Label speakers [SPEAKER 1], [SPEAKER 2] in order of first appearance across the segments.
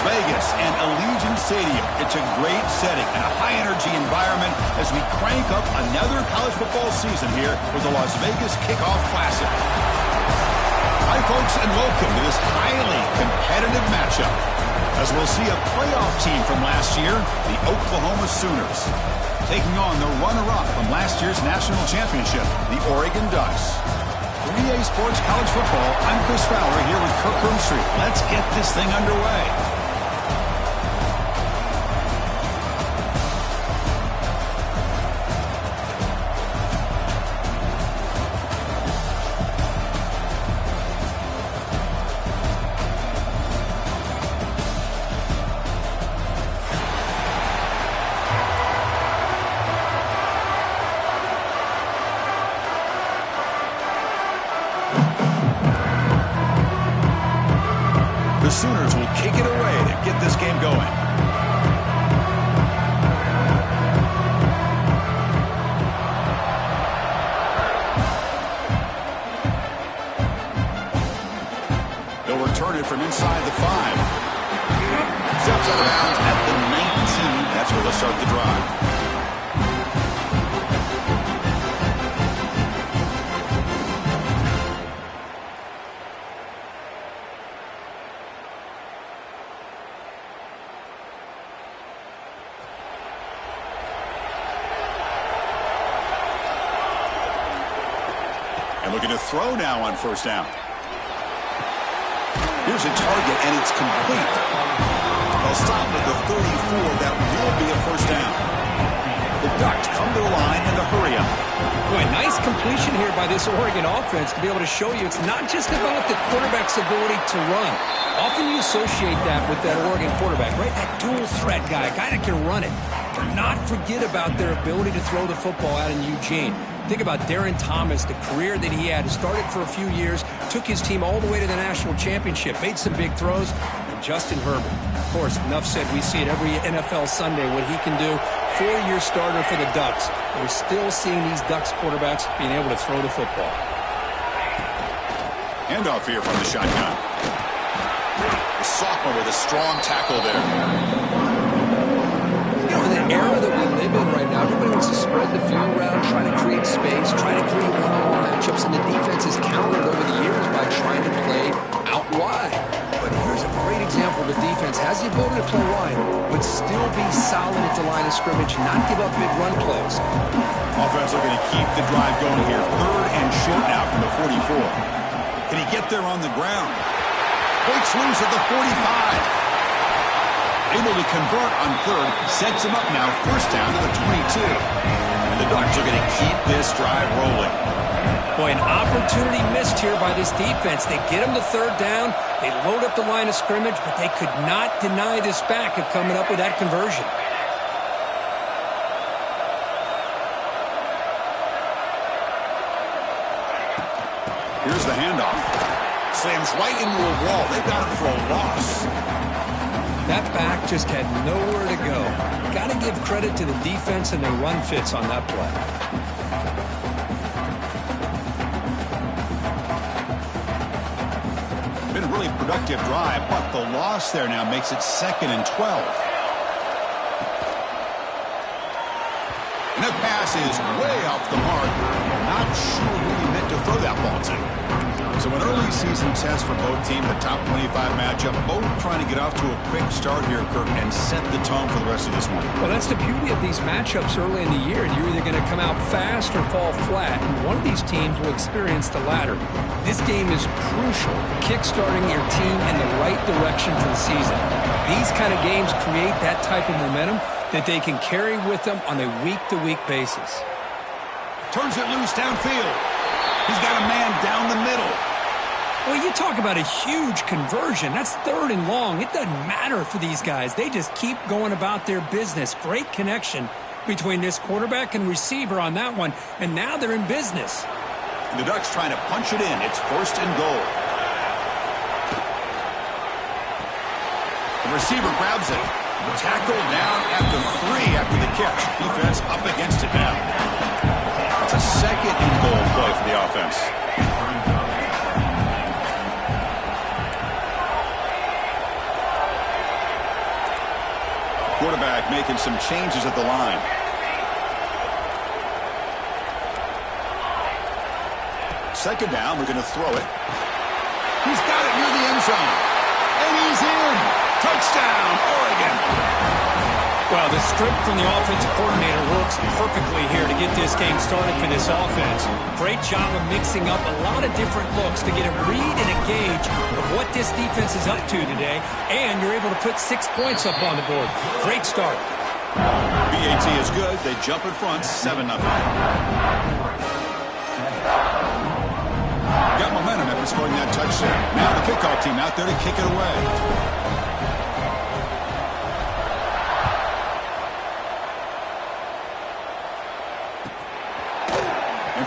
[SPEAKER 1] Vegas and Allegiant Stadium. It's a great setting and a high-energy environment as we crank up another college football season here with the Las Vegas Kickoff Classic. Hi, folks, and welcome to this highly competitive matchup as we'll see a playoff team from last year, the Oklahoma Sooners, taking on the runner-up from last year's national championship, the Oregon Ducks. 3A Sports College Football, I'm Chris Fowler here with Kirk Herbstreit. Let's get this thing underway. The Sooners will kick it away to get this game going. They'll return it from inside the 5. Steps out of bounds at the 19. That's where they'll start the drive. And looking to throw now on first down. Here's a target, and it's complete. They'll stop at the 34. That will be a first down. The Ducks come to the line in a hurry up.
[SPEAKER 2] Boy, nice completion here by this Oregon offense to be able to show you it's not just about the quarterback's ability to run. Often you associate that with that Oregon quarterback, right? That dual threat guy, a guy that can run it. Do not forget about their ability to throw the football out in Eugene. Think about Darren Thomas, the career that he had. Started for a few years, took his team all the way to the national championship, made some big throws. And Justin Herbert, of course, enough said, we see it every NFL Sunday what he can do. 4-year starter for the Ducks. We're still seeing these Ducks quarterbacks being able to throw the football.
[SPEAKER 1] Handoff here from the shotgun. The sophomore with a strong tackle there.
[SPEAKER 2] You know, in the era that we live in right now, everybody wants to spread the field around, try to create space, try to create one-on-one matchups, and the defense has countered over the years by trying to play out wide. But here's a great example of a defense has the ability to play wide, but still be solid at the line of scrimmage, not give up big run plays.
[SPEAKER 1] Offense looking to keep the drive going here. 3rd and short now from the 44. Can he get there on the ground? Breaks loose at the 45. Able to convert on 3rd, sets him up now, first down to the 22. And the Ducks are going to keep this drive rolling.
[SPEAKER 2] Boy, an opportunity missed here by this defense. They get him to 3rd down, they load up the line of scrimmage, but they could not deny this back of coming up with that conversion.
[SPEAKER 1] Here's the handoff. Slams right into a wall. They've got it for a loss.
[SPEAKER 2] That back just had nowhere to go. Got to give credit to the defense and their run fits on that play.
[SPEAKER 1] Been a really productive drive, but the loss there now makes it 2nd and 12. And that pass is way off the mark. Not sure who he meant to throw that ball to. So an early season test for both teams, the top 25 matchup, both trying to get off to a quick start here, Kirk, and set the tone for the rest of this one.
[SPEAKER 2] Well, that's the beauty of these matchups early in the year. You're either going to come out fast or fall flat, and one of these teams will experience the latter. This game is crucial, kick-starting your team in the right direction for the season. These kind of games create that type of momentum that they can carry with them on a week-to-week basis.
[SPEAKER 1] Turns it loose downfield. He's got a man down the middle.
[SPEAKER 2] Well, you talk about a huge conversion. That's 3rd and long. It doesn't matter for these guys. They just keep going about their business. Great connection between this quarterback and receiver on that one, and now they're in business.
[SPEAKER 1] The Ducks trying to punch it in. It's 1st and goal. The receiver grabs it. Tackled down at the 3 after the catch. Defense up against it now. It's a 2nd and goal play for the offense. Quarterback making some changes at the line. Second down, we're going to throw it. He's got it near the end zone. And he's in. Touchdown, Oregon.
[SPEAKER 2] Well, the script from the offensive coordinator works perfectly here to get this game started for this offense. Great job of mixing up a lot of different looks to get a read and a gauge of what this defense is up to today, and you're able to put 6 points up on the board. Great start.
[SPEAKER 1] BAT is good. They jump in front, 7-0. Got momentum after scoring that touchdown. Now the kickoff team out there to kick it away.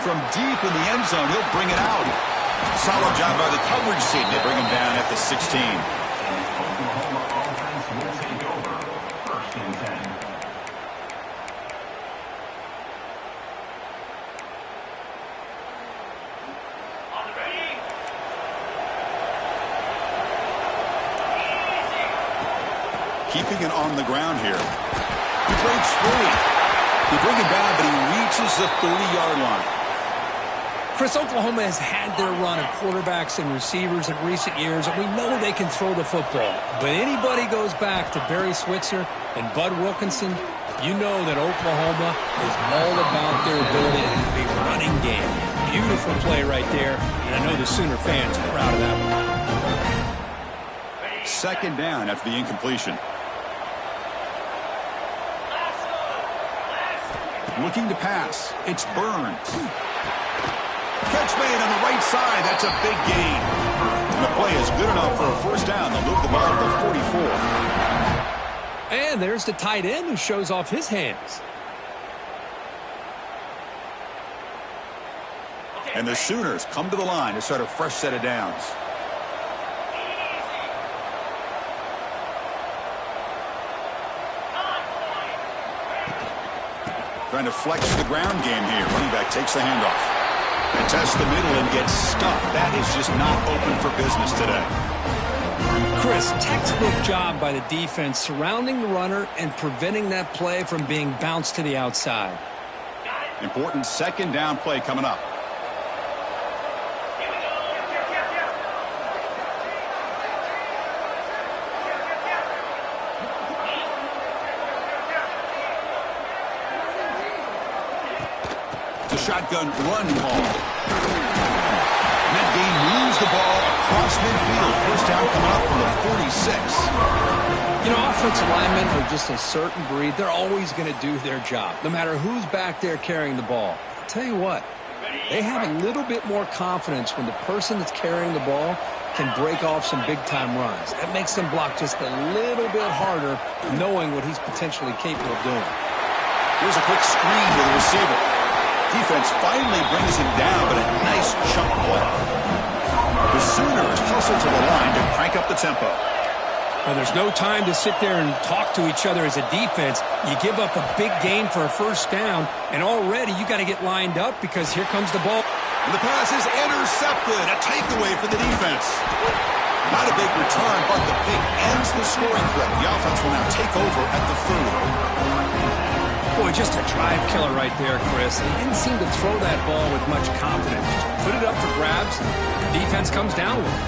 [SPEAKER 1] From deep in the end zone, he'll bring it out. Solid job by the coverage team. They bring him down at the 16. Keeping it on the ground here. He breaks free. They bring him down, but he reaches the 30-yard line.
[SPEAKER 2] Chris, Oklahoma has had their run of quarterbacks and receivers in recent years, and we know they can throw the football. But anybody goes back to Barry Switzer and Bud Wilkinson, you know that Oklahoma is all about their ability to have a running game. Beautiful play right there, and I know the Sooner fans are proud of that one.
[SPEAKER 1] Second down after the incompletion. Looking to pass. It's Burns. Catch made on the right side. That's a big gain. And the play is good enough for a first down. They'll move the ball to the 44.
[SPEAKER 2] And there's the tight end who shows off his hands.
[SPEAKER 1] And the Sooners come to the line to start a fresh set of downs. Trying to flex the ground game here. Running back takes the handoff. And tests the middle and gets stuck. That is just not open for business today.
[SPEAKER 2] Chris, textbook job by the defense surrounding the runner and preventing that play from being bounced to the outside.
[SPEAKER 1] Important second down play coming up. Shotgun run call. And that game moves the ball across midfield. First down coming up from the 46.
[SPEAKER 2] You know, offensive linemen are just a certain breed. They're always going to do their job, no matter who's back there carrying the ball. I'll tell you what, they have a little bit more confidence when the person that's carrying the ball can break off some big-time runs. That makes them block just a little bit harder, knowing what he's potentially capable of doing.
[SPEAKER 1] Here's a quick screen to the receiver. Defense finally brings him down, but a nice chunk play. The Sooners hustle to the line to crank up the tempo.
[SPEAKER 2] Well, there's no time to sit there and talk to each other as a defense. You give up a big gain for a first down, and already you got to get lined up because here comes the ball.
[SPEAKER 1] And the pass is intercepted. A takeaway for the defense. Not a big return, but the pick ends the scoring threat. The offense will now take over at the 30.
[SPEAKER 2] Boy, just a drive killer right there, Chris. He didn't seem to throw that ball with much confidence. Just put it up for grabs, and the defense comes down with it.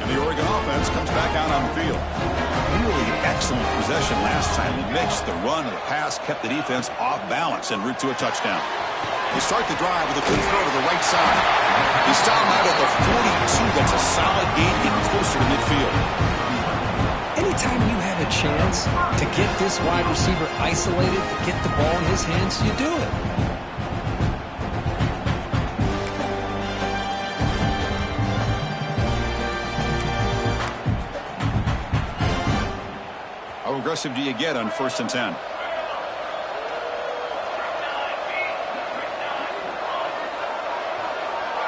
[SPEAKER 1] And the Oregon offense comes back out on the field. Really excellent possession last time. He mixed the run and the pass, kept the defense off balance en route to a touchdown. They start the drive with a quick throw to the right side. He stopped out at the 42. That's a solid gain, getting closer to midfield.
[SPEAKER 2] Anytime you have a chance to get this wide receiver isolated, to get the ball in his hands, you do it.
[SPEAKER 1] How aggressive do you get on 1st and 10?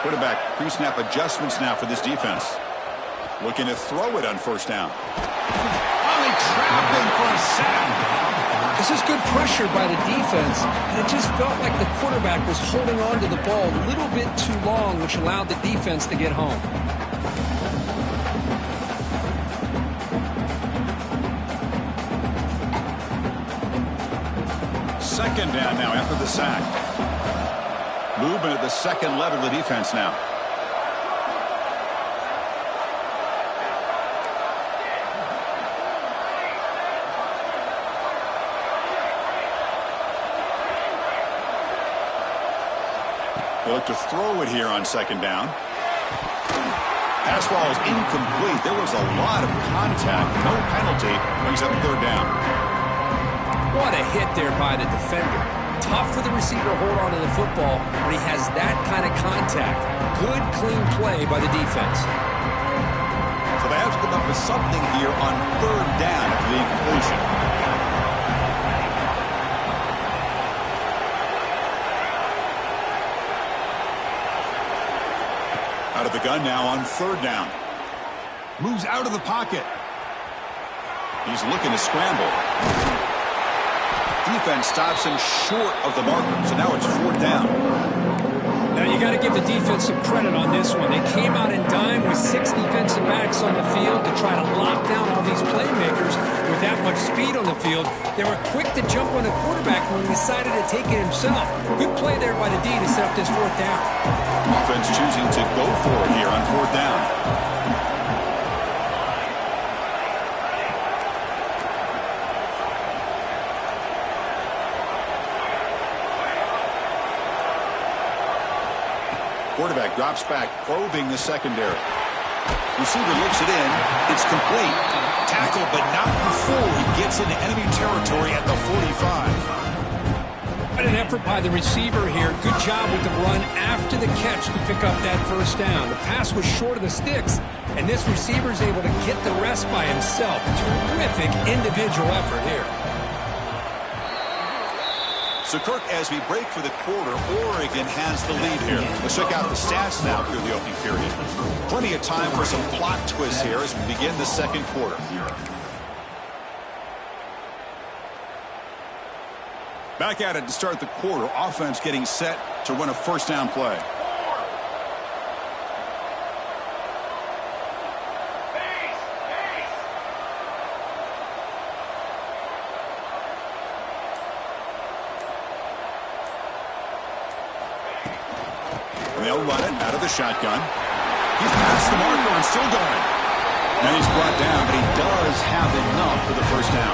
[SPEAKER 1] Quarterback pre-snap adjustments now for this defense. Looking to throw it on 1st down. Finally trapped him for a sack.
[SPEAKER 2] This is good pressure by the defense, and it just felt like the quarterback was holding on to the ball a little bit too long, which allowed the defense to get home.
[SPEAKER 1] second down now after the sack. Movement at the second level of the defense now. They look to throw it here on second down. Pass ball is incomplete. There was a lot of contact. No penalty. Brings up third down.
[SPEAKER 2] What a hit there by the defender. Tough for the receiver to hold on to the football when he has that kind of contact. Good, clean play by the defense.
[SPEAKER 1] So they have to come up with something here on third down after the incompletion. Out of the gun now on third down. Moves out of the pocket. He's looking to scramble. Defense stops him short of the marker, so now it's fourth down.
[SPEAKER 2] Now you got to give the defense some credit on this one. They came out in dime with 6 defensive backs on the field to try to lock down all these playmakers with that much speed on the field. They were quick to jump on the quarterback when he decided to take it himself. Good play there by the D to set up this fourth down.
[SPEAKER 1] Offense choosing to go for it here on fourth down. Quarterback drops back, probing the secondary. Receiver looks it in. It's complete. Tackle, but not before he gets into enemy territory at the 45.
[SPEAKER 2] What an effort by the receiver here. Good job with the run after the catch to pick up that first down. The pass was short of the sticks, and this receiver is able to get the rest by himself. Terrific individual effort here.
[SPEAKER 1] So, Kirk, as we break for the quarter, Oregon has the lead here. Let's check out the stats now through the opening period. Plenty of time for some plot twists here as we begin the second quarter. Back at it to start the quarter. Offense getting set to run a first down play. They'll run it out of the shotgun. He's past the marker and still going. And he's brought down, but he does have enough for the first down.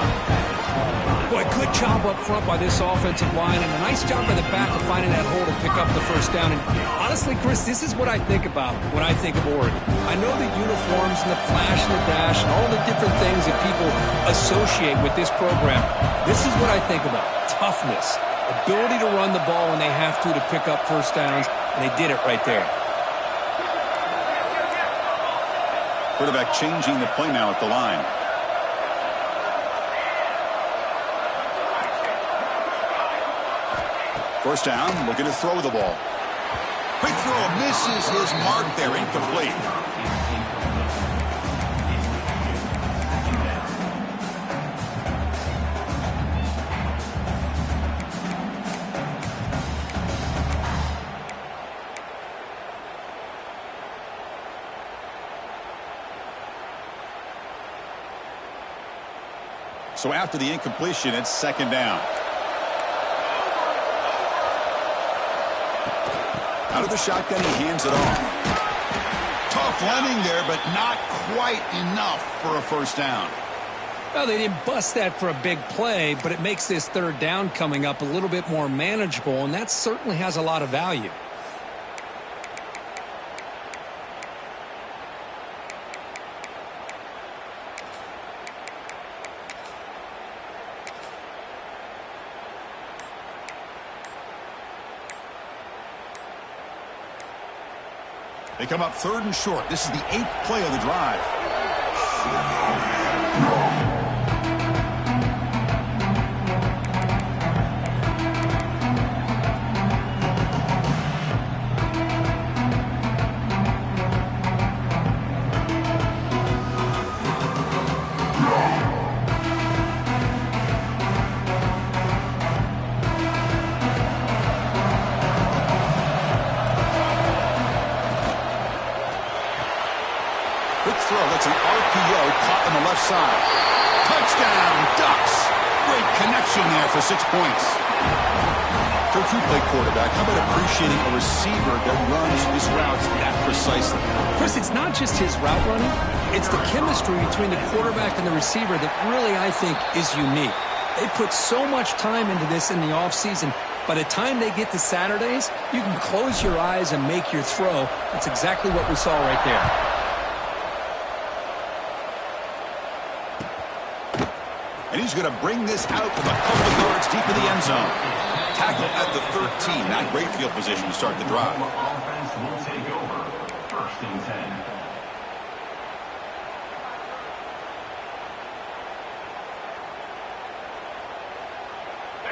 [SPEAKER 2] Boy, good job up front by this offensive line, and a nice job by the back of finding that hole to pick up the first down. And honestly, Chris, this is what I think about when I think of Oregon. I know the uniforms and the flash and the dash and all the different things that people associate with this program. This is what I think about. Toughness. Ability to run the ball when they have to pick up first downs, and they did it right there.
[SPEAKER 1] Quarterback changing the play now at the line. First down, looking to throw the ball. Quick throw, misses his mark there, incomplete. So after the incompletion, it's second down. Out of the shotgun, he hands it off. Tough running there, but not quite enough for a first down.
[SPEAKER 2] Well, they didn't bust that for a big play, but it makes this third down coming up a little bit more manageable, and that certainly has a lot of value.
[SPEAKER 1] They come up third and short. This is the 8th play of the drive. Quick throw. That's an RPO caught on the left side. Touchdown, Ducks. Great connection there for 6 points. Coach, you play quarterback. How about appreciating a receiver that runs his routes that precisely?
[SPEAKER 2] Chris, it's not just his route running. It's the chemistry between the quarterback and the receiver that really, I think, is unique. They put so much time into this in the offseason. By the time they get to Saturdays, you can close your eyes and make your throw. That's exactly what we saw right there.
[SPEAKER 1] And he's going to bring this out from a couple of yards deep in the end zone. Tackle at the 13. Not great field position to start the drive.
[SPEAKER 3] Offense will take over. 1st and 10.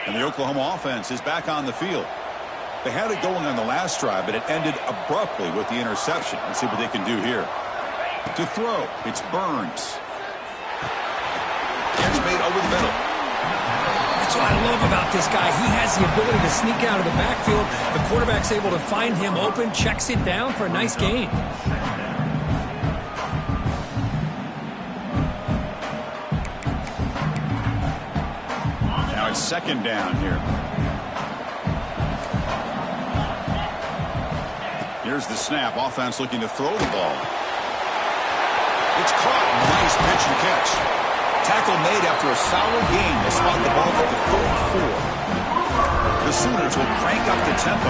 [SPEAKER 1] And the Oklahoma offense is back on the field. They had it going on the last drive, but it ended abruptly with the interception. Let's see what they can do here. To throw, it's Burns. Catch made over the middle.
[SPEAKER 2] That's what I love about this guy. He has the ability to sneak out of the backfield. The quarterback's able to find him open, checks it down for a nice gain.
[SPEAKER 1] Now it's 2nd down here. Here's the snap. Offense looking to throw the ball. It's caught. Nice pitch and catch. Tackle made after a solid gain. They spot the ball at the 34. The Sooners will crank up the tempo.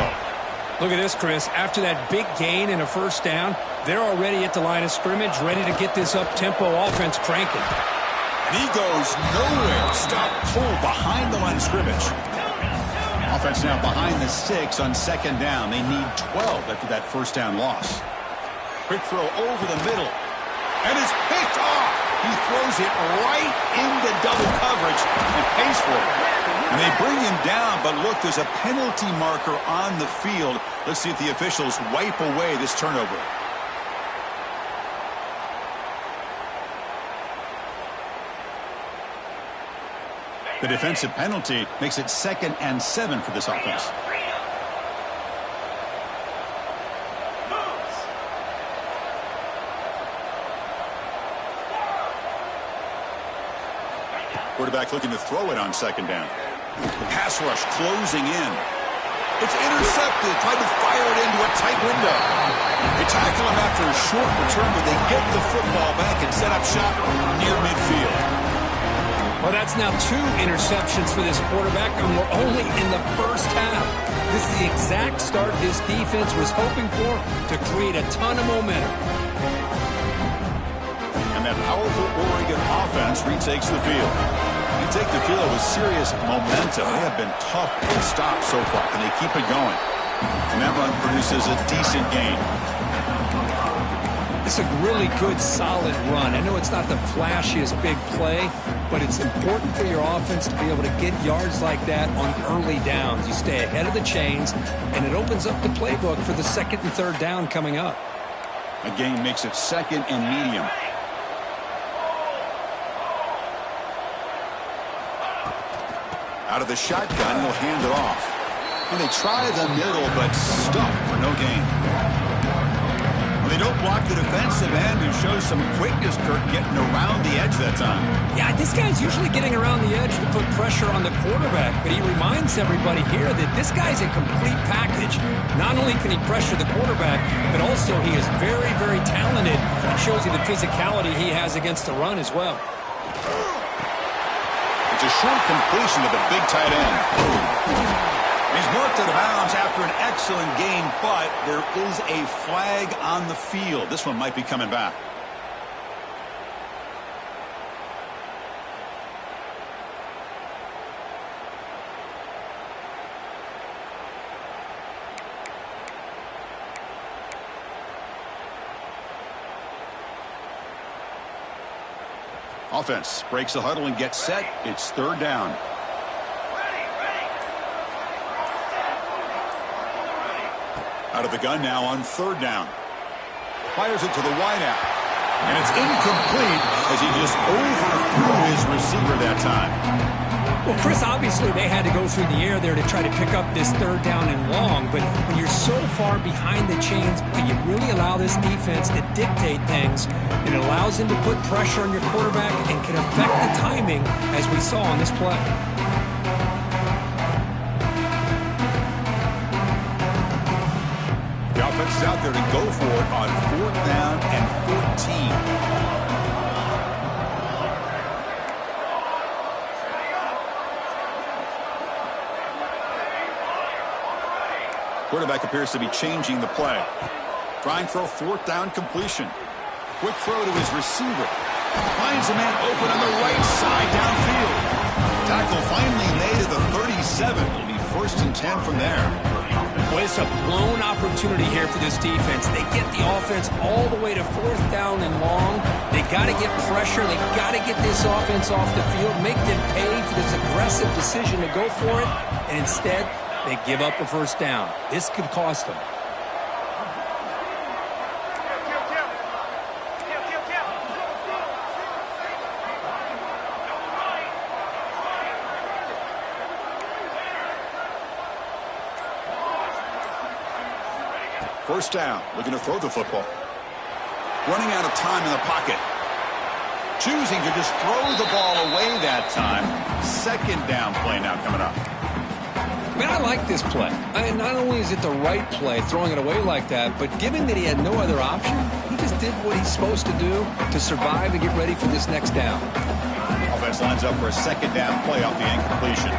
[SPEAKER 2] Look at this, Chris. After that big gain and a 1st down, they're already at the line of scrimmage, ready to get this up-tempo offense cranking.
[SPEAKER 1] And he goes nowhere. Stop pull behind the line of scrimmage. Offense now behind the 6 on 2nd down. They need 12 after that 1st down loss. Quick throw over the middle. And it's picked off. He throws it right into double coverage and pays for it. And they bring him down, but look, there's a penalty marker on the field. Let's see if the officials wipe away this turnover. The defensive penalty makes it 2nd and 7 for this offense. Quarterback looking to throw it on 2nd down. Pass rush closing in. It's intercepted. Tried to fire it into a tight window. They tackle him after a short return, but they get the football back and set up shop near midfield.
[SPEAKER 2] Well, that's now 2 interceptions for this quarterback, and we're only in the 1st half. This is the exact start this defense was hoping for to create a ton of momentum.
[SPEAKER 1] And that powerful Oregon offense retakes the field. You take the field with serious momentum. They have been tough to stop so far. Can they keep it going? And that run produces a decent gain.
[SPEAKER 2] It's a really good, solid run. I know it's not the flashiest big play, but it's important for your offense to be able to get yards like that on early downs. You stay ahead of the chains, and it opens up the playbook for the 2nd and 3rd down coming up.
[SPEAKER 1] A gain makes it 2nd and medium. Out of the shotgun, he'll hand it off. And they try the middle, but stuffed for no gain. Well, they don't block the defensive end, who shows some quickness, Kirk, getting around the edge that time.
[SPEAKER 2] Yeah, this guy's usually getting around the edge to put pressure on the quarterback, but he reminds everybody here that this guy's a complete package. Not only can he pressure the quarterback, but also he is very, very talented and shows you the physicality he has against the run as well.
[SPEAKER 1] It's a short completion to the big tight end. He's marked out of bounds after an excellent game, but there is a flag on the field. This one might be coming back. Offense breaks the huddle and gets set. It's 3rd down. Out of the gun now on 3rd down. Fires it to the wideout. And it's incomplete as he just overthrew his receiver that time.
[SPEAKER 2] Well, Chris, obviously they had to go through the air there to try to pick up this third down and long, but when you're so far behind the chains, you really allow this defense to dictate things, and it allows them to put pressure on your quarterback and can affect the timing, as we saw on this play.
[SPEAKER 1] The offense is out there to go for it on 4th down and 14. Quarterback appears to be changing the play. Trying for a 4th down completion. Quick throw to his receiver. Finds a man open on the right side downfield. Tackle finally made at the 37. It'll be 1st and 10 from there.
[SPEAKER 2] Well, it's a blown opportunity here for this defense. They get the offense all the way to 4th down and long. They got to get pressure. They got to get this offense off the field, make them pay for this aggressive decision to go for it, and instead, they give up a 1st down. This could cost them.
[SPEAKER 1] First down, looking to throw the football. Running out of time in the pocket. Choosing to just throw the ball away that time. 2nd down play now coming up.
[SPEAKER 2] Man, I like this play. Not only is it the right play, throwing it away like that, but given that he had no other option, he just did what he's supposed to do to survive and get ready for this next down.
[SPEAKER 1] Offense lines up for a 2nd down play off the incompletion.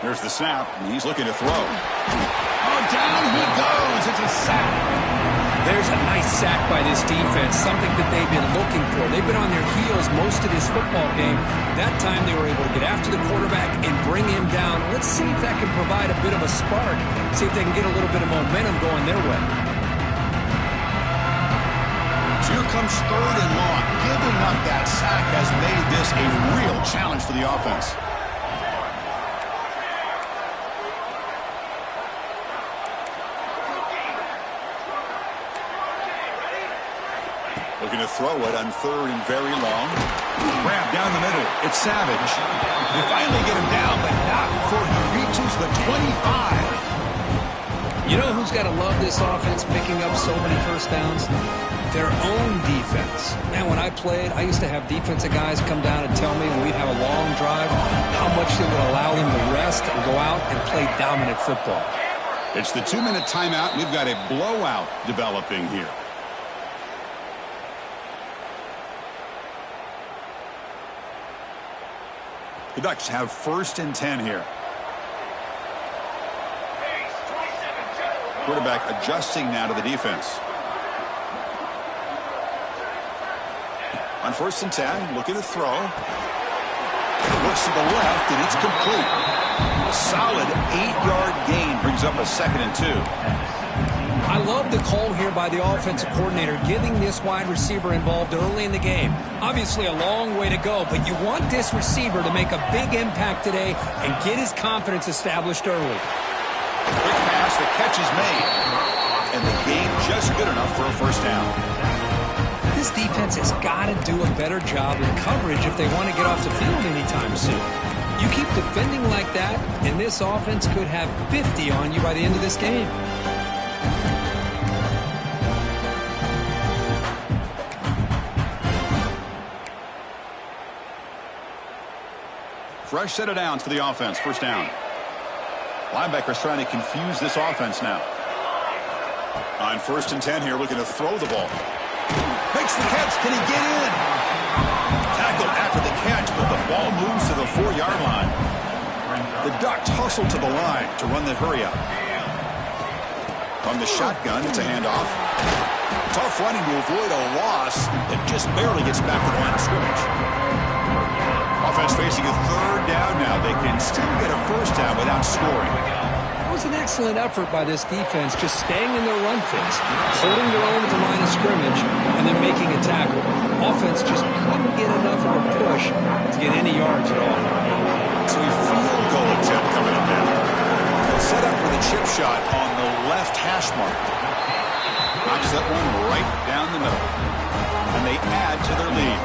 [SPEAKER 1] There's the snap, and he's looking to throw. Oh, down he goes. It's a sack.
[SPEAKER 2] There's a nice sack by this defense, something that they've been looking for. They've been on their heels most of this football game. That time they were able to get after the quarterback and bring him down. Let's see if that can provide a bit of a spark, see if they can get a little bit of momentum going their way.
[SPEAKER 1] So here comes 3rd and long. Giving up that sack has made this a real challenge for the offense. Looking to throw it on 3rd and very long. Grab down the middle. It's Savage. They finally get him down, but not before he reaches the 25.
[SPEAKER 2] You know who's got to love this offense picking up so many 1st downs? Their own defense. Man, when I played, I used to have defensive guys come down and tell me when we'd have a long drive how much they would allow them to rest and go out and play dominant football.
[SPEAKER 1] It's the 2-minute timeout. We've got a blowout developing here. The Ducks have 1st and 10 here. Quarterback adjusting now to the defense. On 1st and 10, looking to throw. Looks to the left, and it's complete. A solid 8-yard gain brings up a 2nd and 2.
[SPEAKER 2] I love the call here by the offensive coordinator, getting this wide receiver involved early in the game. Obviously a long way to go, but you want this receiver to make a big impact today and get his confidence established early.
[SPEAKER 1] Quick pass, the catch is made. And the game just good enough for a 1st down.
[SPEAKER 2] This defense has got to do a better job in coverage if they want to get off the field anytime soon. You keep defending like that, and this offense could have 50 on you by the end of this game.
[SPEAKER 1] Fresh set of downs for the offense. 1st down. Linebackers trying to confuse this offense now. On 1st and 10 here, looking to throw the ball. Makes the catch. Can he get in? Tackled after the catch, but the ball moves to the 4-yard line. The Ducks hustle to the line to run the hurry up. From the shotgun, it's a handoff. Tough running to avoid a loss that just barely gets back to the line of scrimmage. Offense facing a 3rd down now. They can still get a 1st down without scoring.
[SPEAKER 2] It was an excellent effort by this defense, just staying in their run fits, holding their own at the line of scrimmage, and then making a tackle. Offense just couldn't get enough of a push to get any yards at all.
[SPEAKER 1] So a field goal attempt coming up now. They'll set up with a chip shot on the left hash mark. Knocks that one right down the middle. and they add to their lead.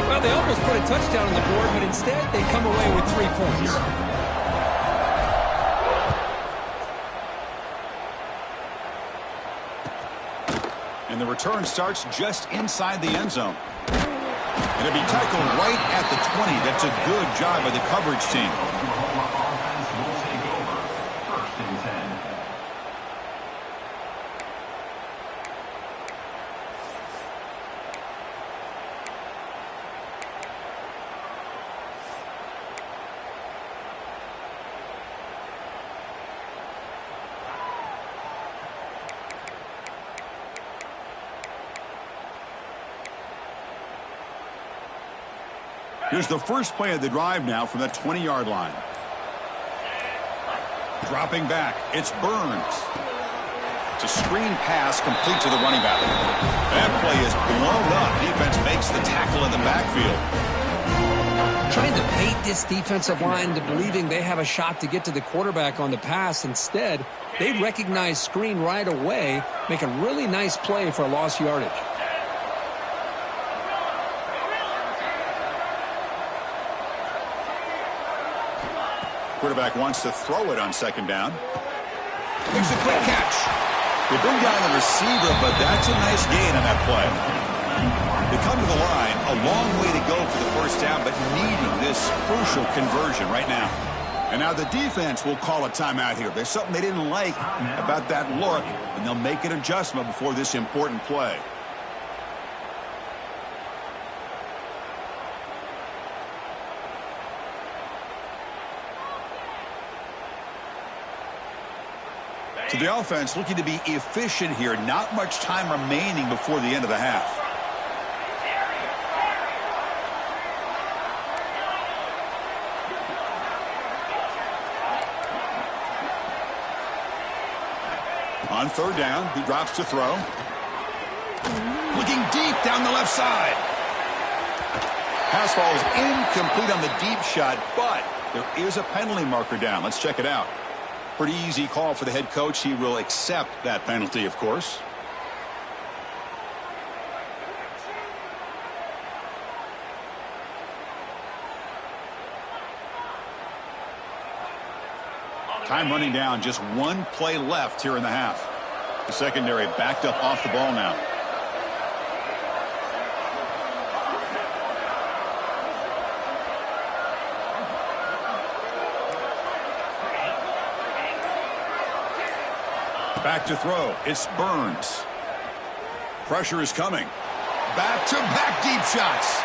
[SPEAKER 2] Well, they almost put a touchdown on the board, but instead they come away with 3 points.
[SPEAKER 1] And the return starts just inside the end zone. And it'll be tackled right at the 20. That's a good job by the coverage team.
[SPEAKER 3] Oklahoma offense will take over. First and 10.
[SPEAKER 1] Here's the first play of the drive now from the 20-yard line. Dropping back, it's Burns. It's a screen pass complete to the running back. That play is blown up. Defense makes the tackle in the backfield.
[SPEAKER 2] Trying to bait this defensive line to believing they have a shot to get to the quarterback on the pass. Instead, they recognize screen right away, make a really nice play for a lost yardage.
[SPEAKER 1] Quarterback wants to throw it on second down. Makes a quick catch. They bring down the receiver, but that's a nice gain on that play. They come to the line, a long way to go for the first down, but needing this crucial conversion right now. And now the defense will call a timeout here. There's something they didn't like about that look, and they'll make an adjustment before this important play. So the offense looking to be efficient here. Not much time remaining before the end of the half. On third down, he drops to throw. Looking deep down the left side. Pass falls incomplete on the deep shot, but there is a penalty marker down. Let's check it out. Pretty easy call for the head coach. He will accept that penalty, of course. Time running down, just one play left here in the half. The secondary backed up off the ball now. Back to throw. It's Burns. Pressure is coming. Back-to-back deep shots.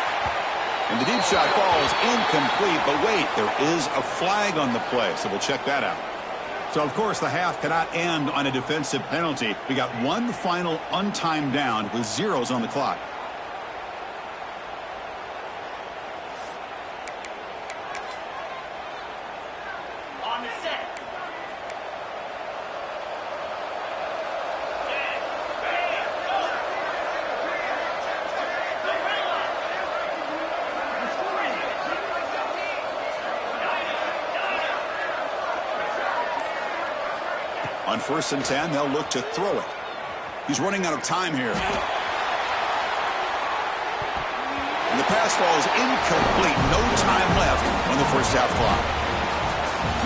[SPEAKER 1] And the deep shot falls incomplete. But wait, there is a flag on the play, so we'll check that out. So, of course, the half cannot end on a defensive penalty. We got one final untimed down with zeros on the clock. On 1st and 10, they'll look to throw it. He's running out of time here. And the pass falls incomplete. No time left on the first half clock.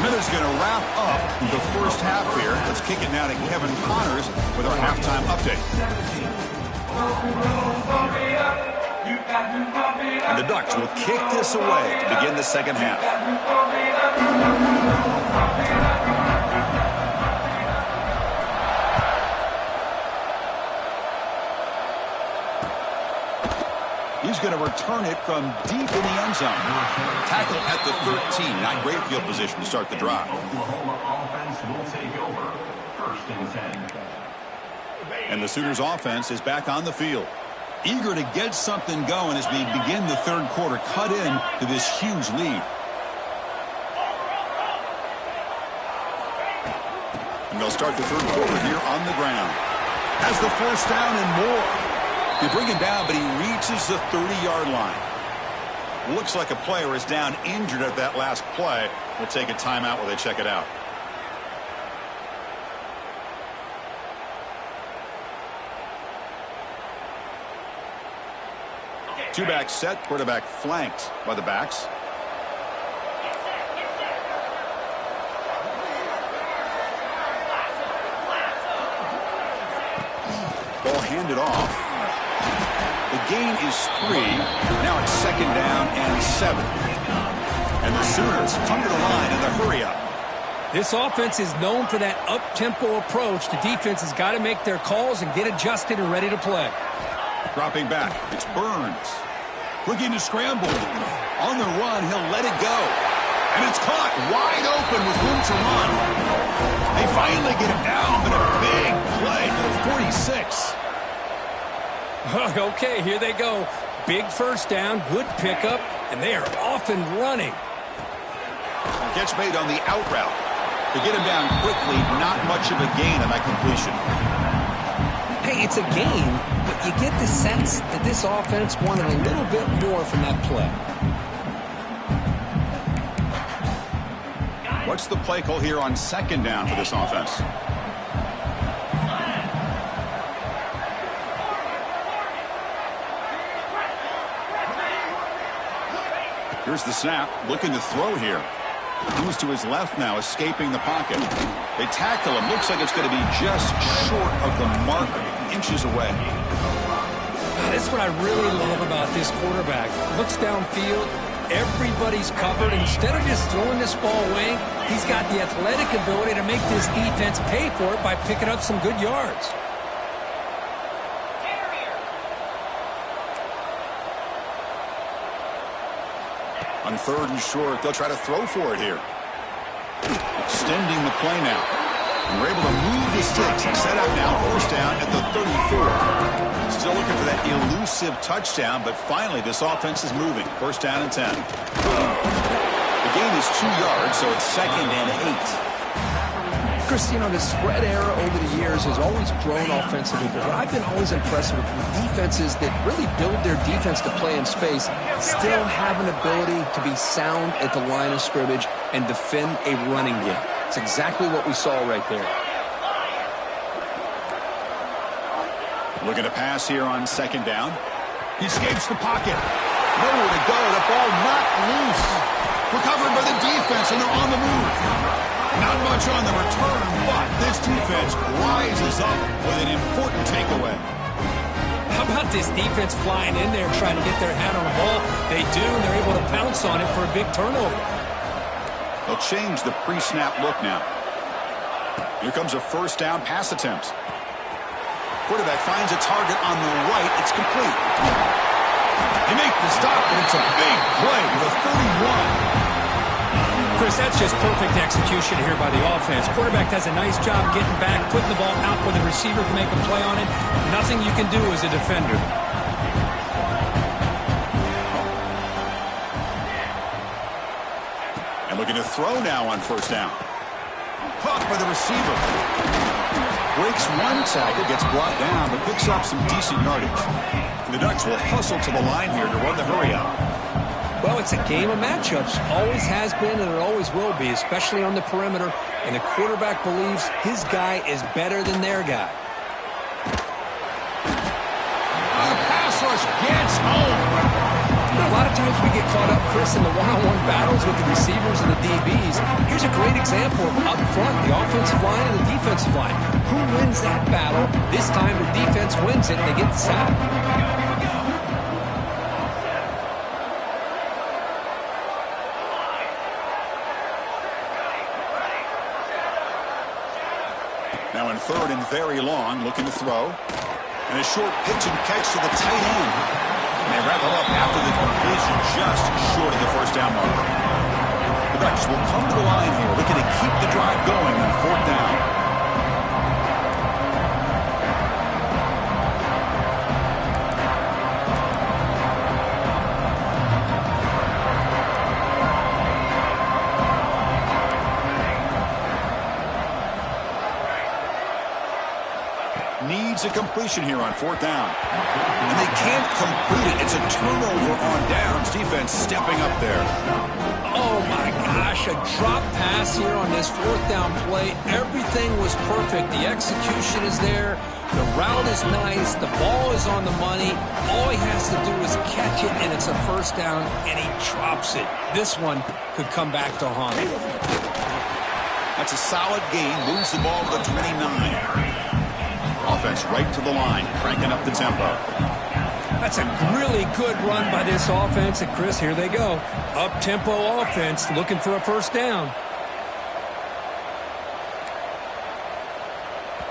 [SPEAKER 1] Miller's going to wrap up the first half here. Let's kick it now to Kevin Connors with our halftime update. And the Ducks will kick this away to begin the second half. He's going to return it from deep in the end zone. Tackle at the 13. Not great field position to start the drive.
[SPEAKER 3] Oklahoma offense will take over. First and 10.
[SPEAKER 1] And the Sooners offense is back on the field. Eager to get something going as we begin the third quarter. Cut in to this huge lead. And they'll start the third quarter here on the ground. Has the first down and more. They bring him down, but he reaches the 30-yard line. Looks like a player is down injured at that last play. We'll take a timeout while they check it out. Two-back set, quarterback flanked by the backs. Ball handed off. The gain is 3. Now it's 2nd down and 7. And the Sooners come to the line in the hurry-up.
[SPEAKER 2] This offense is known for that up-tempo approach. The defense has got to make their calls and get adjusted and ready to play.
[SPEAKER 1] Dropping back, it's Burns. Looking to scramble. On the run, he'll let it go. And it's caught wide open with room to run. They finally get him down, but a big play for the 46.
[SPEAKER 2] Okay, here they go. Big first down, good pickup, and they are off and running.
[SPEAKER 1] Catch made on the out route. To get him down quickly, not much of a gain on that completion.
[SPEAKER 2] Hey, it's a gain, but you get the sense that this offense wanted a little bit more from that play.
[SPEAKER 1] What's the play call here on 2nd down for this offense? Here's the snap, looking to throw here. Moves to his left now, escaping the pocket. They tackle him. Looks like it's going to be just short of the marker, inches away.
[SPEAKER 2] That's what I really love about this quarterback. Looks downfield, everybody's covered. Instead of just throwing this ball away, he's got the athletic ability to make this defense pay for it by picking up some good yards.
[SPEAKER 1] On 3rd and short, they'll try to throw for it here. Extending the play now. And we're able to move the sticks and set up now 1st down at the 34. Still looking for that elusive touchdown, but finally this offense is moving. 1st down and 10. The gain is 2 yards, so it's 2nd and 8.
[SPEAKER 2] Chris, you know, the spread era over the years has always grown offensively, but I've been always impressed with defenses that really build their defense to play in space, still have an ability to be sound at the line of scrimmage and defend a running game. It's exactly what we saw right there.
[SPEAKER 1] Looking to pass here on 2nd down. He escapes the pocket. Nowhere to go. The ball knocked loose. Recovered by the defense, and they're on the move. Not much on the return, but this defense rises up with an important takeaway.
[SPEAKER 2] How about this defense flying in there trying to get their hand on the ball? They do, and they're able to pounce on it for a big turnover.
[SPEAKER 1] They'll change the pre-snap look now. Here comes a 1st down pass attempt. Quarterback finds a target on the right. It's complete. They make the stop, and it's a big play with a 31.
[SPEAKER 2] Chris, that's just perfect execution here by the offense. Quarterback does a nice job getting back, putting the ball out where the receiver can make a play on it. Nothing you can do as a defender.
[SPEAKER 1] And looking to throw now on 1st down. Caught by the receiver. Breaks one tackle, gets brought down, but picks up some decent yardage. And the Ducks will hustle to the line here to run the hurry-up.
[SPEAKER 2] Well, it's a game of matchups. Always has been and it always will be, especially on the perimeter. And the quarterback believes his guy is better than their guy.
[SPEAKER 1] The pass rush gets home.
[SPEAKER 2] A lot of times we get caught up, Chris, in the one-on-one battles with the receivers and the DBs. Here's a great example of up front, the offensive line and the defensive line. Who wins that battle? This time the defense wins it and they get the sack.
[SPEAKER 1] Now in 3rd and very long, looking to throw. And a short pitch and catch to the tight end. And they wrap it up after the completion just short of the 1st down marker. The Ducks will come to the line here, looking to keep the drive going on 4th down. Needs a completion here on 4th down. And they can't complete it. It's a turnover on downs. Defense stepping up there.
[SPEAKER 2] Oh, my gosh. gosh, a drop pass here on this fourth down play. Everything was perfect. The execution is there. The route is nice. The ball is on the money. All he has to do is catch it, and it's a first down, and he drops it. This one could come back to haunt him.
[SPEAKER 1] That's a solid gain. Moves the ball to the 29. Offense right to the line, cranking up the tempo.
[SPEAKER 2] That's a really good run by this offense. And, Chris, here they go. Up-tempo offense looking for a first down.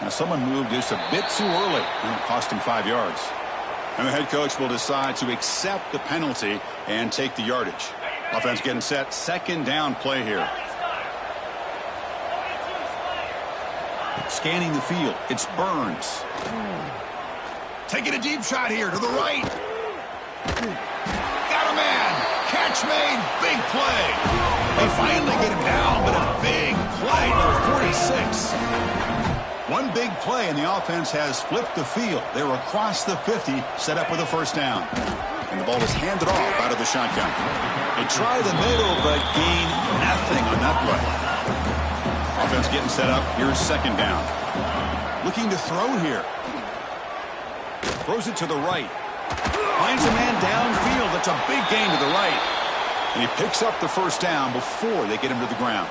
[SPEAKER 1] Now, someone moved just a bit too early. It cost him 5 yards. And the head coach will decide to accept the penalty and take the yardage. Offense getting set. Second down play here. Scanning the field. It's Burns. Taking a deep shot here to the right. Got a man. Catch made. Big play. They finally get him down, but a big play. Number 46. One big play, and the offense has flipped the field. They're across the 50, set up with a first down. And the ball is handed off out of the shotgun. They try the middle, but gain nothing on that play. Offense getting set up. Here's second down. Looking to throw here. Throws it to the right. Finds a man downfield. That's a big gain to the right. And he picks up the first down before they get him to the ground.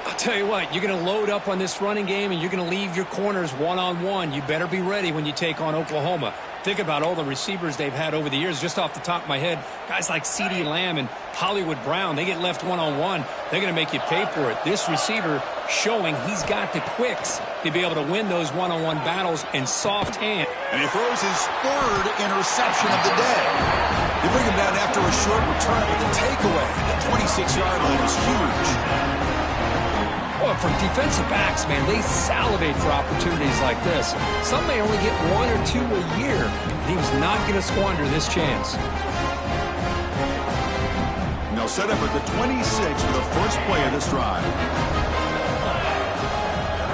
[SPEAKER 2] I'll tell you what, you're going to load up on this running game, and you're going to leave your corners one-on-one. You better be ready when you take on Oklahoma. Think about all the receivers they've had over the years. Just off the top of my head, guys like CeeDee Lamb and Hollywood Brown, they get left one-on-one. They're going to make you pay for it. This receiver showing he's got the quicks to be able to win those one-on-one battles in soft hand.
[SPEAKER 1] And he throws his third interception of the day. They bring him down after a short return with a takeaway. The 26-yard line is huge.
[SPEAKER 2] Well, for defensive backs, man, they salivate for opportunities like this. Some may only get one or two a year. He was not going to squander this chance.
[SPEAKER 1] And they'll set up at the 26 for the first play of this drive.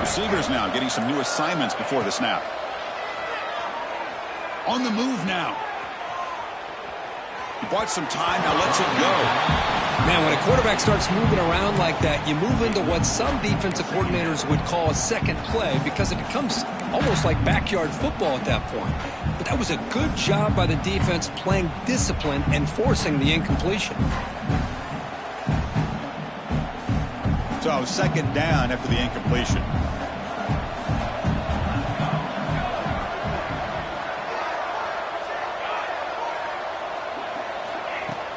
[SPEAKER 1] Receivers now getting some new assignments before the snap. On the move now. He bought some time, now lets it go.
[SPEAKER 2] Man, when a quarterback starts moving around like that, you move into what some defensive coordinators would call a second play because it becomes almost like backyard football at that point. But that was a good job by the defense playing discipline and forcing the incompletion.
[SPEAKER 1] So second down after the incompletion.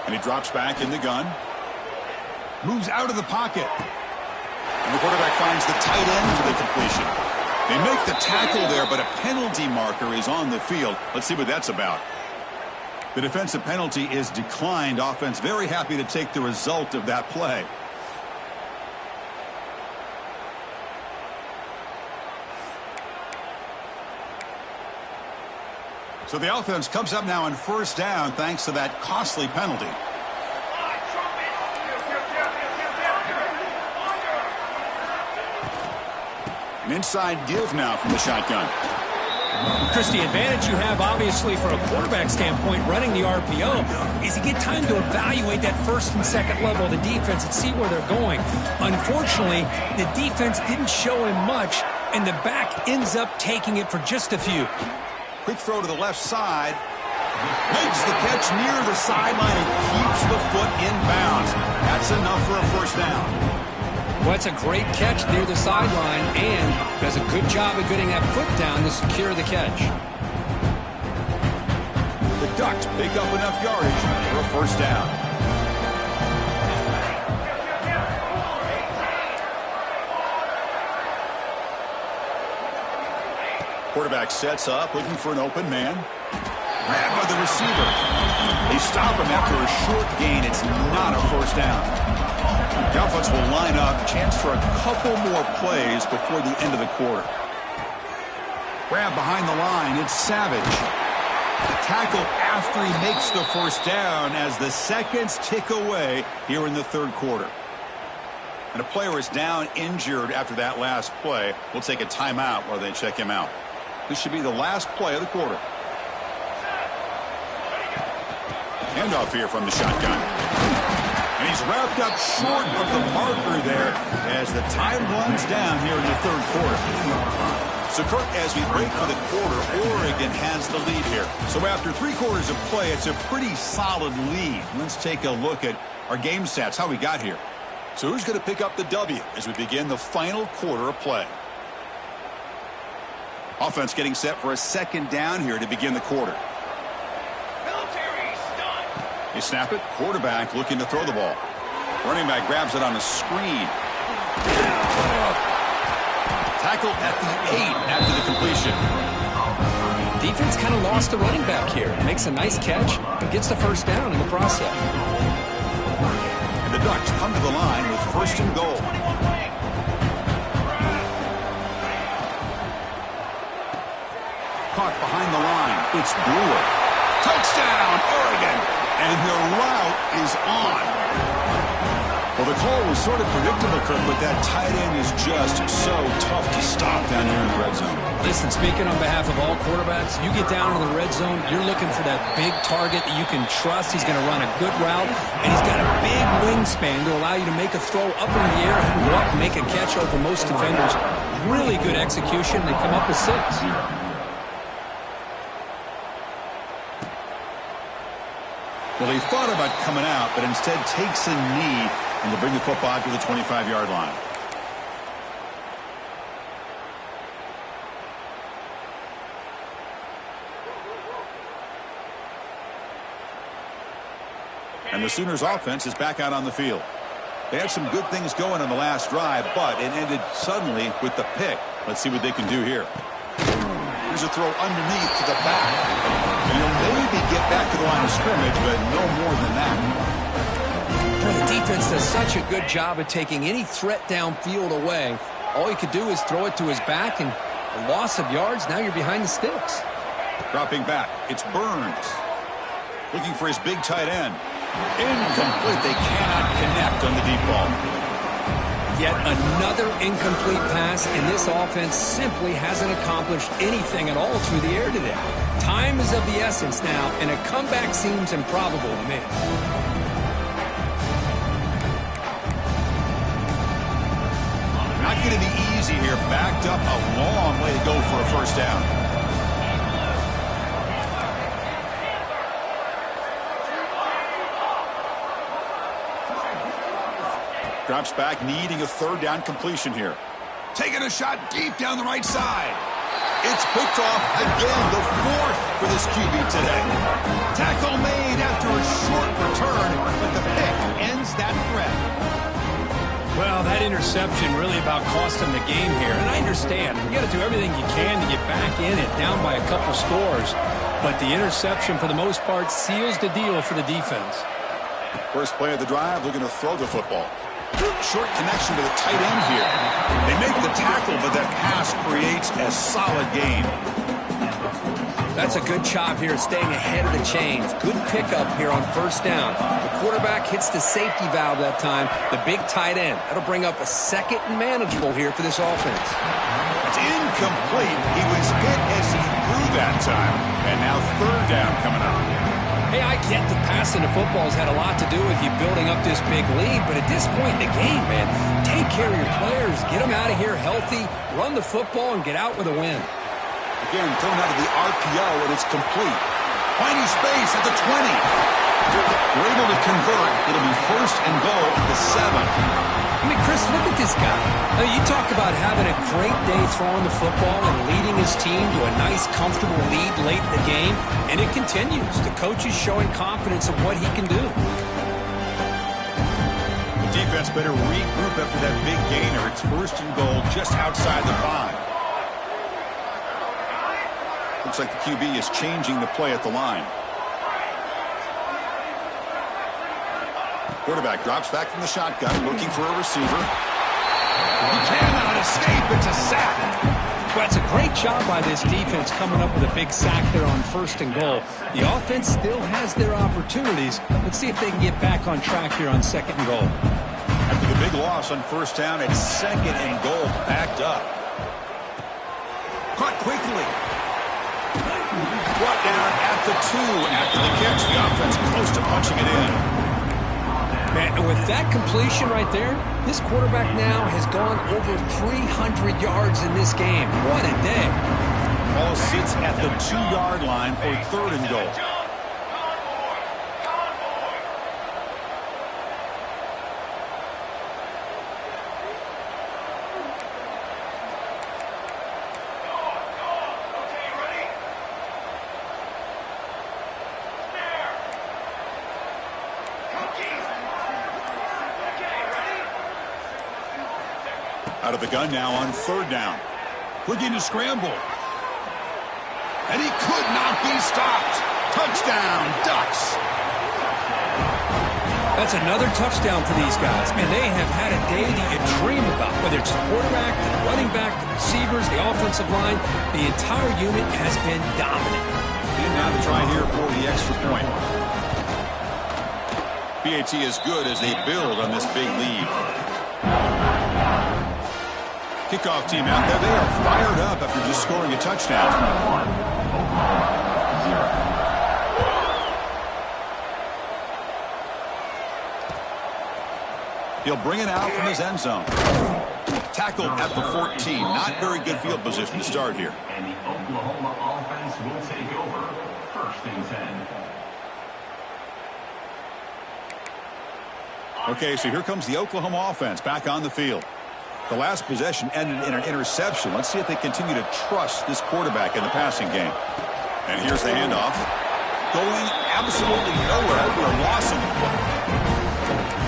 [SPEAKER 1] And he drops back in the gun. Moves out of the pocket. And the quarterback finds the tight end for the completion. They make the tackle there, but a penalty marker is on the field. Let's see what that's about. The defensive penalty is declined. Offense very happy to take the result of that play. So the offense comes up now on first down thanks to that costly penalty. An inside give now from the shotgun.
[SPEAKER 2] Chris, the advantage you have, obviously, from a quarterback standpoint, running the RPO, is you get time to evaluate that first and second level of the defense and see where they're going. Unfortunately, the defense didn't show him much, and the back ends up taking it for just a few.
[SPEAKER 1] Quick throw to the left side. Makes the catch near the sideline and keeps the foot in bounds. That's enough for a first down.
[SPEAKER 2] Well, it's a great catch near the sideline and does a good job of getting that foot down to secure the catch.
[SPEAKER 1] The Ducks pick up enough yardage for a first down. Quarterback sets up, looking for an open man. Grabbed by the receiver. They stop him after a short gain. It's not a first down. The offense will line up. Chance for a couple more plays before the end of the quarter. Grab behind the line. It's Savage. The tackle after he makes the first down as the seconds tick away here in the third quarter. And a player is down injured after that last play. We'll take a timeout while they check him out. This should be the last play of the quarter. Handoff here from the shotgun. And he's wrapped up short of the marker there as the time runs down here in the third quarter. So, Kirk, as we break for the quarter, Oregon has the lead here. So after 3 quarters of play, it's a pretty solid lead. Let's take a look at our game stats, how we got here. So who's going to pick up the W as we begin the final quarter of play? Offense getting set for a second down here to begin the quarter. You snap it. Quarterback looking to throw the ball. Running back grabs it on a screen. Tackle at the 8 after the completion.
[SPEAKER 2] Defense kind of lost the running back here. Makes a nice catch and gets the first down in the process.
[SPEAKER 1] And the Ducks come to the line with first and goal. Caught behind the line. It's Brewer. Touchdown, Oregon! And the route is on. Well, the call was sort of predictable, Kirk, but that tight end is just so tough to stop down here in the red zone.
[SPEAKER 2] Listen, speaking on behalf of all quarterbacks, you get down into the red zone, you're looking for that big target that you can trust. He's going to run a good route, and he's got a big wingspan to allow you to make a throw up in the air and go up and make a catch over most defenders. Really good execution. They come up with 6.
[SPEAKER 1] Well, he thought about coming out, but instead takes a knee, and they'll bring the football to the 25-yard line. And the Sooners offense is back out on the field. They had some good things going on the last drive, but it ended suddenly with the pick. Let's see what they can do here. Here's a throw underneath to the back. And he'll maybe get back to the line of scrimmage, but no more than that.
[SPEAKER 2] The defense does such a good job of taking any threat downfield away. All he could do is throw it to his back, and a loss of yards, now you're behind the sticks.
[SPEAKER 1] Dropping back, it's Burns. Looking for his big tight end. Incomplete. They cannot connect on the deep ball.
[SPEAKER 2] Yet another incomplete pass, and this offense simply hasn't accomplished anything at all through the air today. Time is of the essence now, and a comeback seems improbable to me.
[SPEAKER 1] Not going to be easy here. Backed up a long way to go for a first down. Drops back, needing a third down completion here. Taking a shot deep down the right side. It's picked off again, the 4th for this QB today. Tackle made after a short return, but the pick ends that threat.
[SPEAKER 2] Well, that interception really about cost him the game here. And I understand. You got to do everything you can to get back in it, down by a couple scores. But the interception, for the most part, seals the deal for the defense.
[SPEAKER 1] First play of the drive, looking to throw the football. Short connection to the tight end here. They make the tackle, but that pass creates a solid gain.
[SPEAKER 2] That's a good job here, staying ahead of the chains. Good pickup here on first down. The quarterback hits the safety valve that time, the big tight end. That'll bring up a second and manageable here for this offense.
[SPEAKER 1] It's incomplete. He was hit as he threw that time, and now third down coming up.
[SPEAKER 2] Hey, I get the passing the football has had a lot to do with you building up this big lead, but at this point in the game, man, take care of your players, get them out of here healthy, run the football, and get out with a win.
[SPEAKER 1] Again, thrown out of the RPO, and it's complete. Finding space at the 20. We're able to convert. It'll be first and goal at the 7.
[SPEAKER 2] I mean, Chris, look at this guy. I mean, you talk about having a great day throwing the football and leading his team to a nice, comfortable lead late in the game, and it continues. The coach is showing confidence of what he can do.
[SPEAKER 1] The defense better regroup after that big gainer. It's first and goal just outside the 5. Looks like the QB is changing the play at the line. Quarterback drops back from the shotgun, looking for a receiver. He cannot escape. It's a sack.
[SPEAKER 2] Well, it's a great job by this defense coming up with a big sack there on first and goal. The offense still has their opportunities. Let's see if they can get back on track here on second and goal.
[SPEAKER 1] After the big loss on first down, it's second and goal, backed up. Caught quickly. Brought down at the 2 after the catch. The offense close to punching it in.
[SPEAKER 2] Man, and with that completion right there, this quarterback now has gone over 300 yards in this game. What a day.
[SPEAKER 1] Ball sits at the 2-yard line for 3rd and goal. Out of the gun now on 3rd down. Looking to scramble. And he could not be stopped. Touchdown, Ducks.
[SPEAKER 2] That's another touchdown for these guys. Man, they have had a day that you dream about. Whether it's the quarterback, the running back, the receivers, the offensive line, the entire unit has been dominant.
[SPEAKER 1] And now to try here for the extra point. PAT is good as they build on this big lead. Kickoff team out there. They are fired up after just scoring a touchdown. He'll bring it out from his end zone. Tackled at the 14. Not very good field position to start here.
[SPEAKER 3] And the Oklahoma offense will take over. 1st and 10.
[SPEAKER 1] Okay, so here comes the Oklahoma offense back on the field. The last possession ended in an interception. Let's see if they continue to trust this quarterback in the passing game. And here's the handoff. Going absolutely nowhere. We're lost on the play.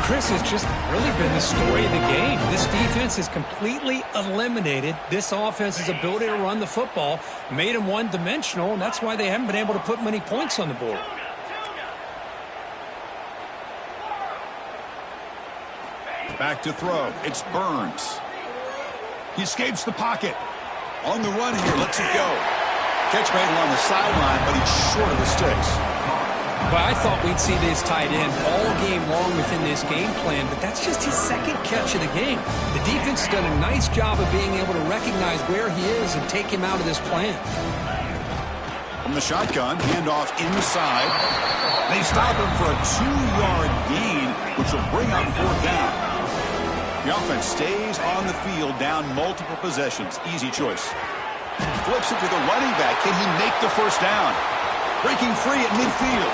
[SPEAKER 2] Chris, has just really been the story of the game. This defense has completely eliminated this offense's ability to run the football, made them one-dimensional, and that's why they haven't been able to put many points on the board.
[SPEAKER 1] Back to throw. It's Burns. He escapes the pocket. On the run here. Lets it go. Catch made along the sideline, but he's short of the sticks.
[SPEAKER 2] But I thought we'd see this tight end all game long within this game plan, but that's just his 2nd catch of the game. The defense has done a nice job of being able to recognize where he is and take him out of this plan.
[SPEAKER 1] From the shotgun, handoff inside. They stop him for a 2-yard gain, which will bring up 4th down. The offense stays on the field down multiple possessions. Easy choice. Flips it to the running back. Can he make the 1st down? Breaking free at midfield.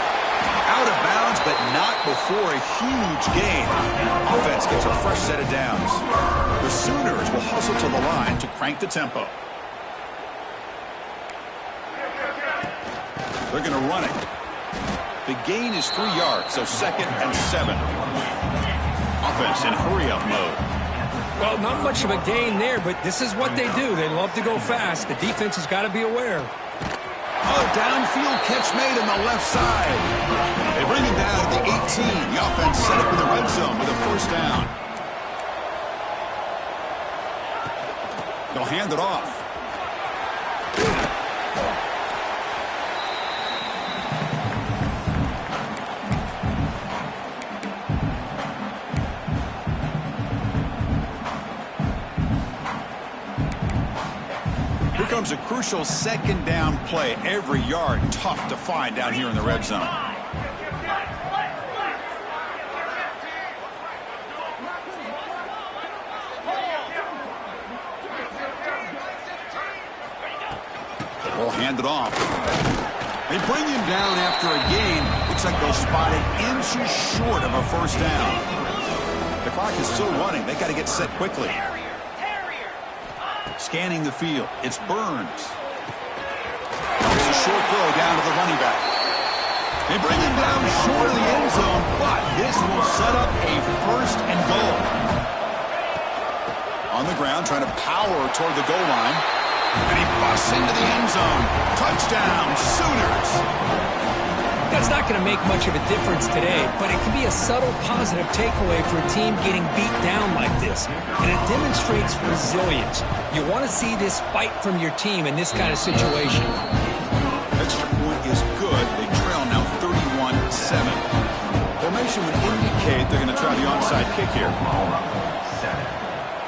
[SPEAKER 1] Out of bounds, but not before a huge gain. Offense gets a fresh set of downs. The Sooners will hustle to the line to crank the tempo. They're going to run it. The gain is 3 yards, so 2nd and 7. Offense in hurry-up mode.
[SPEAKER 2] Well, not much of a gain there, but this is what they do. They love to go fast. The defense has got to be aware.
[SPEAKER 1] Oh, downfield catch made on the left side. They bring him down at the 18. The offense set up in the red zone with a 1st down. They'll hand it off. Here comes a crucial 2nd down play. Every yard tough to find down here in the red zone. They'll hand it off. They bring him down after a gain. Looks like they'll spot it inches short of a 1st down. The clock is still running. They got to get set quickly. Scanning the field. It's Burns. It's a short throw down to the running back. They bring him down short of the end zone, but this will set up a 1st and goal. On the ground, trying to power toward the goal line. And he busts into the end zone. Touchdown, Sooners.
[SPEAKER 2] That's not going to make much of a difference today, but it can be a subtle positive takeaway for a team getting beat down like this. And it demonstrates resilience. You want to see this fight from your team in this kind of situation.
[SPEAKER 1] Extra point is good. They trail now 31-7. Formation would indicate they're going to try the onside kick here.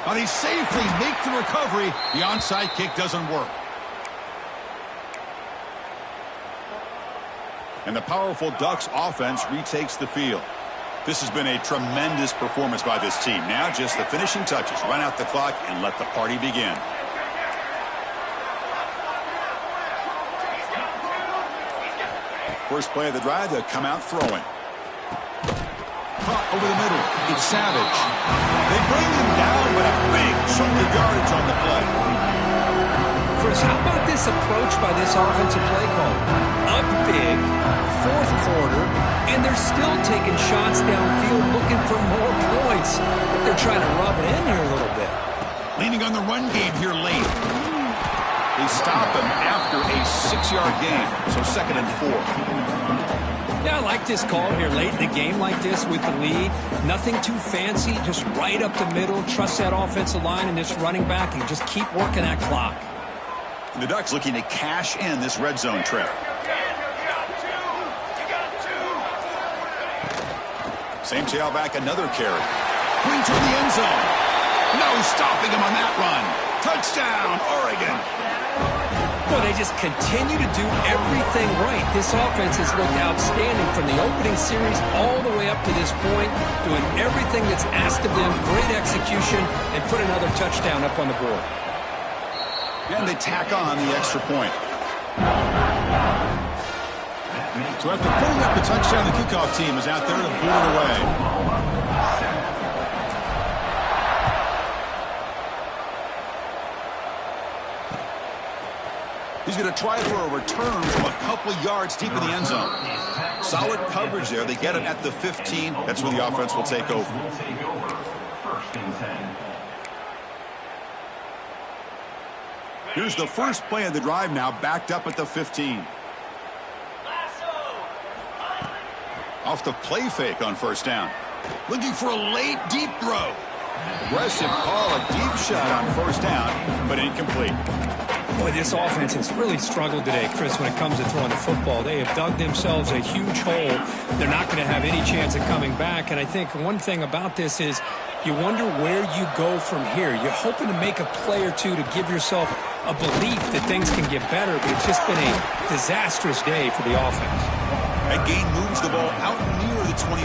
[SPEAKER 1] Now they safely make the recovery. The onside kick doesn't work. And the powerful Ducks offense retakes the field. This has been a tremendous performance by this team. Now just the finishing touches. Run out the clock and let the party begin. First play of the drive, they'll come out throwing. Caught over the middle. It's Savage. They bring him down, but a big chunk of yardage on the play.
[SPEAKER 2] Chris, how about this approach by this offensive play call? Up big, fourth quarter, and they're still taking shots downfield looking for more points. They're trying to rub it in here a little bit.
[SPEAKER 1] Leaning on the run game here late. They stop him after a 6-yard gain, so 2nd and 4.
[SPEAKER 2] Yeah, I like this call here late in the game like this with the lead. Nothing too fancy, just right up the middle. Trust that offensive line and this running back and just keep working that clock.
[SPEAKER 1] The Ducks looking to cash in this red zone trip. Same tailback, another carry. Clean to the end zone. No stopping him on that run. Touchdown, Oregon.
[SPEAKER 2] Well, they just continue to do everything right. This offense has looked outstanding from the opening series all the way up to this point, doing everything that's asked of them, great execution, and put another touchdown up on the board.
[SPEAKER 1] And they tack on the extra point. So after putting up the touchdown, the kickoff team is out there to boot it away. He's going to try for a return from a couple of yards deep in the end zone. Solid coverage there. They get it at the 15. That's when the offense will take over.
[SPEAKER 3] First and 10.
[SPEAKER 1] Here's the first play of the drive now, backed up at the 15. Off the play fake on first down. Looking for a late deep throw. Aggressive call, a deep shot on first down, but incomplete.
[SPEAKER 2] Boy, this offense has really struggled today, Chris, when it comes to throwing the football. They have dug themselves a huge hole. They're not going to have any chance of coming back. And I think one thing about this is you wonder where you go from here. You're hoping to make a play or two to give yourself a belief that things can get better, but it's just been a disastrous day for the offense.
[SPEAKER 1] That gain moves the ball out near the 25.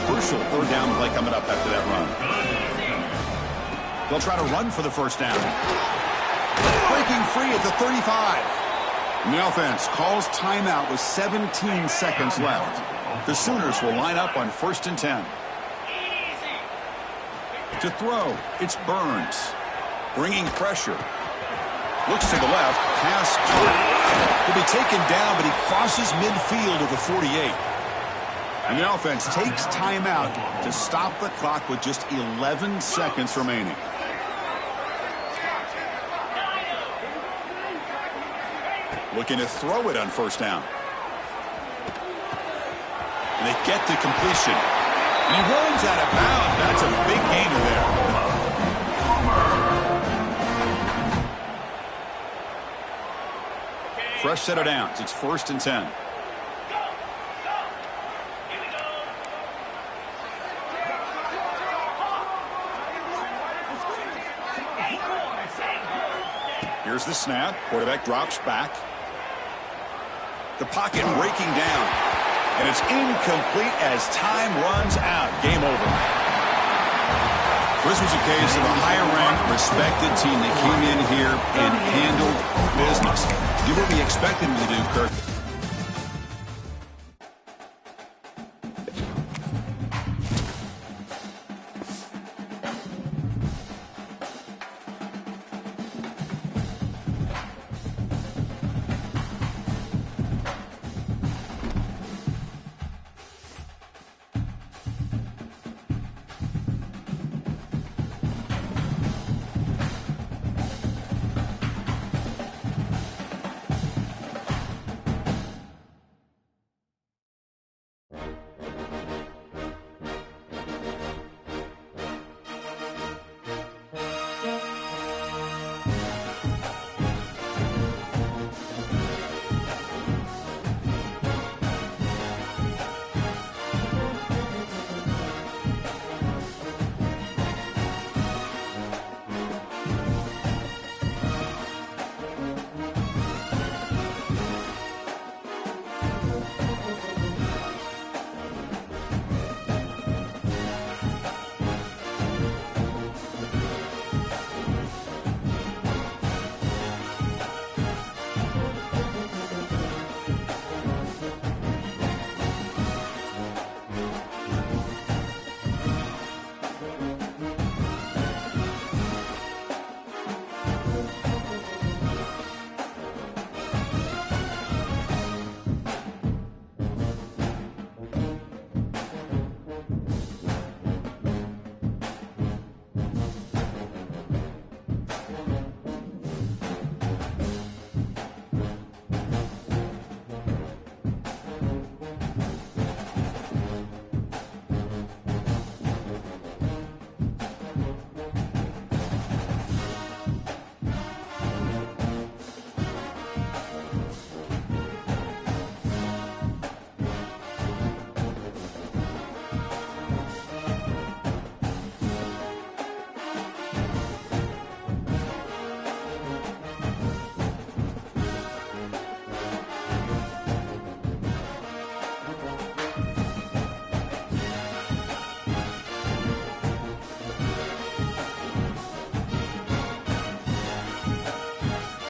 [SPEAKER 1] Crucial third down play coming up after that run. They'll try to run for the first down. Breaking free at the 35. And the offense calls timeout with 17 seconds left. The Sooners will line up on 1st and 10. To throw, it's Burns. Bringing pressure. Looks to the left. Pass caught. He'll be taken down, but he crosses midfield of the 48. And the offense takes timeout to stop the clock with just 11 seconds remaining. Looking to throw it on first down. And they get to completion. He runs out of bounds. That's a big gainer there. Fresh set of downs. It's 1st and 10. Here's the snap. Quarterback drops back. The pocket breaking down. And it's incomplete as time runs out. Game over. This was a case of a higher-ranked, respected team that came in here and handled business. Did what we expected them to do, Kirk.